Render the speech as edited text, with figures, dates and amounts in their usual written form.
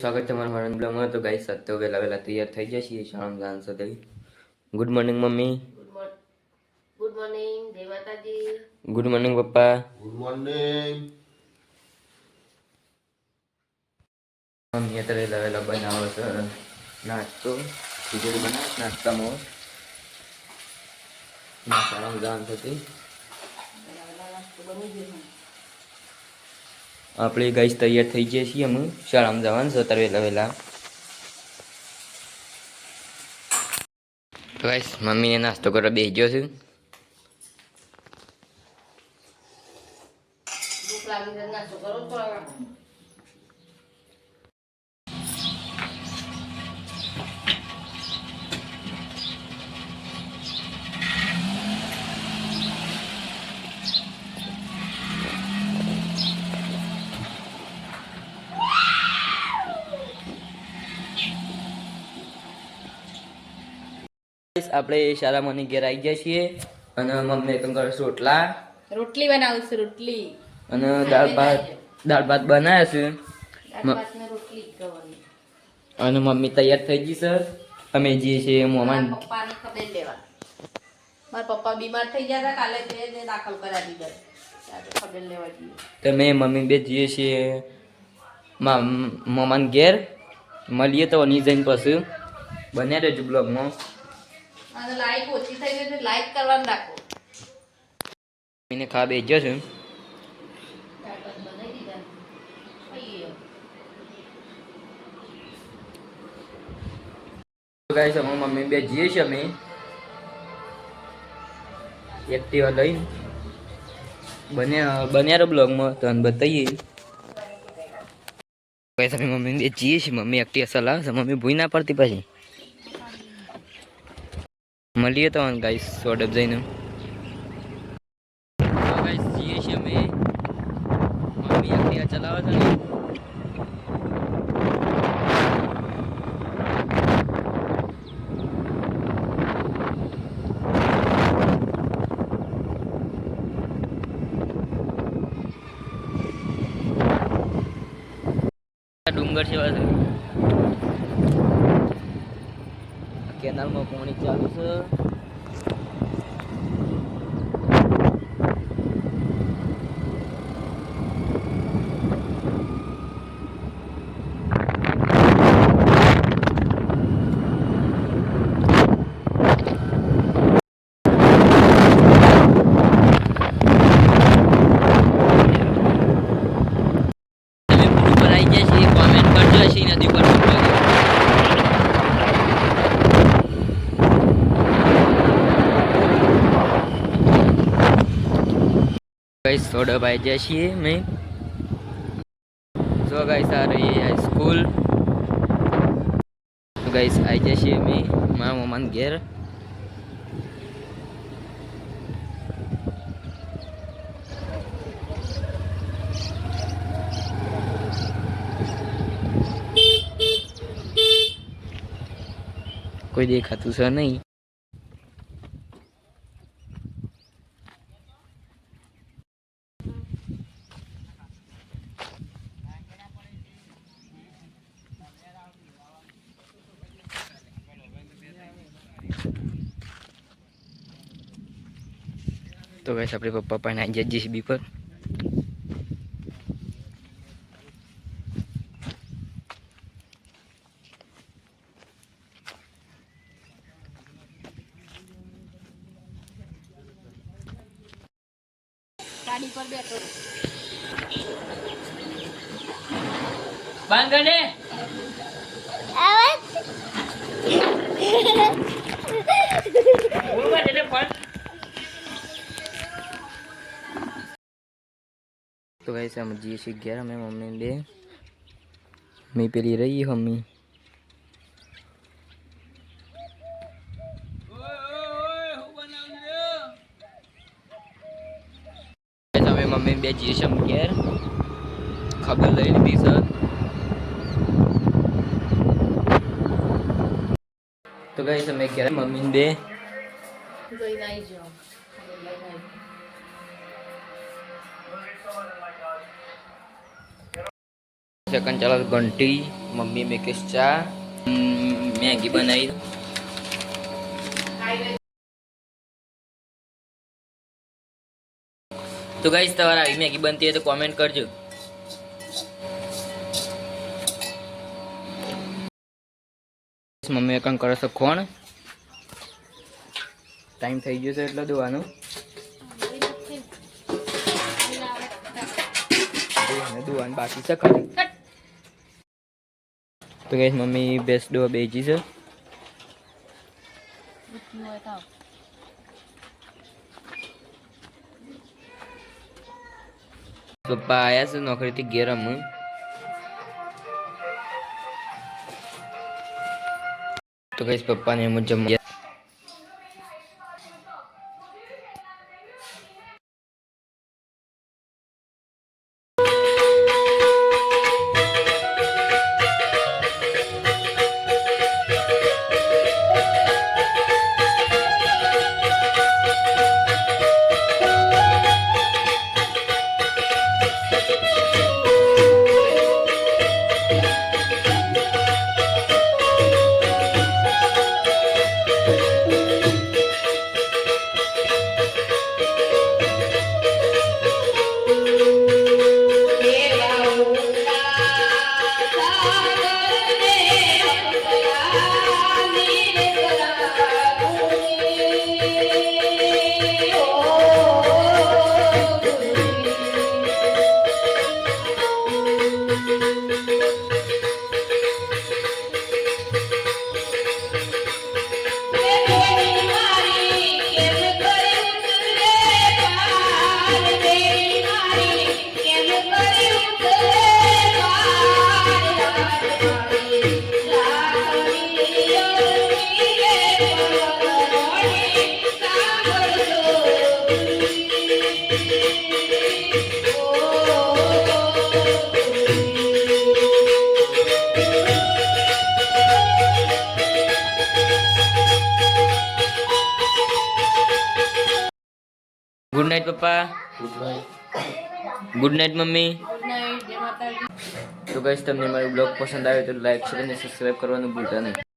स्वागत है हमारे मॉर्निंग ब्लॉग में। तो गाइस सत्ते वेला वेला तैयार થઈ ગયા છીએ શામ જાન સાથે। Good morning mummy. Good morning જય માતાજી। ગુડ મોર્નિંગ પપ્પા। Good morning. મમ્મી અત્યારે વેલા વેલા બનાવે છે નાસ્તો। ખીચડી બનાવે નાસ્તામાં શામ જાન થતી આપણે ગાઈસ તૈયાર થઈ ગયા છીએ। અમે શાળામાં જવાનું છે અત્યારે વેલા વેલા। તો ગાઈસ મમ્મીને નાસ્તો કરવા બેસી ગયો છું। ભૂખ લાગી તો નાસ્તો કરો થોડા। આપણે શાળામાં ઘેર આવી ગયા છીએ અને મમ્મી કંકર રોટલી બનાવું છું રોટલી અને દાળ ભાત બનાવ્યા છે રોટલી અને મમ્મી તૈયાર થઈ ગઈ છે। અમે જઈએ છીએ મોમાન પપ્પાને ખબર લેવા। મારા પપ્પા બીમાર થઈ ગયા હતા કાલે તેને દાખલ કરાવી દીધા ખબર લેવા જઈએ। તમે મમ્મી બે જઈએ છીએ મોમાન ઘેર। મળીએ તો ની જઈને પછી બન્યા રહેજો બ્લોગમાં। અને લાઈક ઓછી થઈ ગઈ તો લાઈક કરવાનું રાખો। એને ખા બેસ્યો છું। ગાઈસ અમે મમ્મી બે જઈએ છીએ અમે એક્ટિવા લઈને બન્યા બ્લોગમાં તો બતાવીએ। ગાઈસ અમે મમ્મી બે જઈએ છીએ। મમ્મી એક્ટિવા ચલાવે છે। મમ્મી ભૂઈ ના પડતી પછી મળીએ તો ગાઈસ સોડપ જઈને। ગાઈસ જઈએ છીએ અમે મમ્મી એક્ટિવા ચલાવે છે ને ડુંગર જેવા છે। કેનાલમાં પાણી ચાલુ છે। गाइस थोड़ा भाई जैसी मैं तो गाइस आ रही है स्कूल। तो गाइस आई जैसी मैं माँ ममान घेर कोई देखा तू सर नहीं। तो गाइस अपने पप्पा पहना जेसीबी पर ગાડી પર બેઠો બંધ कर दे तो गाइस हम जी सीख गया मैं मम्मी ले मैं पेली रही मम्मी हमें मम्मी बे जी शम घेर खबर लई लीधी सर। तो गाइस हमें घेर मम्मी बे જોઈ નાઈ જો सेकंड चला घंटी મમ્મી મેકેશ ચા મેગી બનાવી. તો ગાઈસ તમારે આવી મેગી બનતી હોય તો કોમેન્ટ કરજો. મમ્મી કંઈ કરો છો ખોણ ટાઈમ થઈ ગયો છે એટલે દોવાનું દોવાનું બાકી છે ખાલી. તો ગાઈસ મમ્મી બેસ દો બેજી છે. પપ્પા આયા છે નોકરીથી ઘેર અમે. તો ગાઈસ પપ્પાને એમ જ જમવા. ગુડ નાઇટ પપ્પા. Good night mummy. તો ગાઈસ તમને મારો બ્લોગ પસંદ આવે તો લાઈક શેર અને સબસ્ક્રાઇબ કરવાનું ભૂલતા નહીં.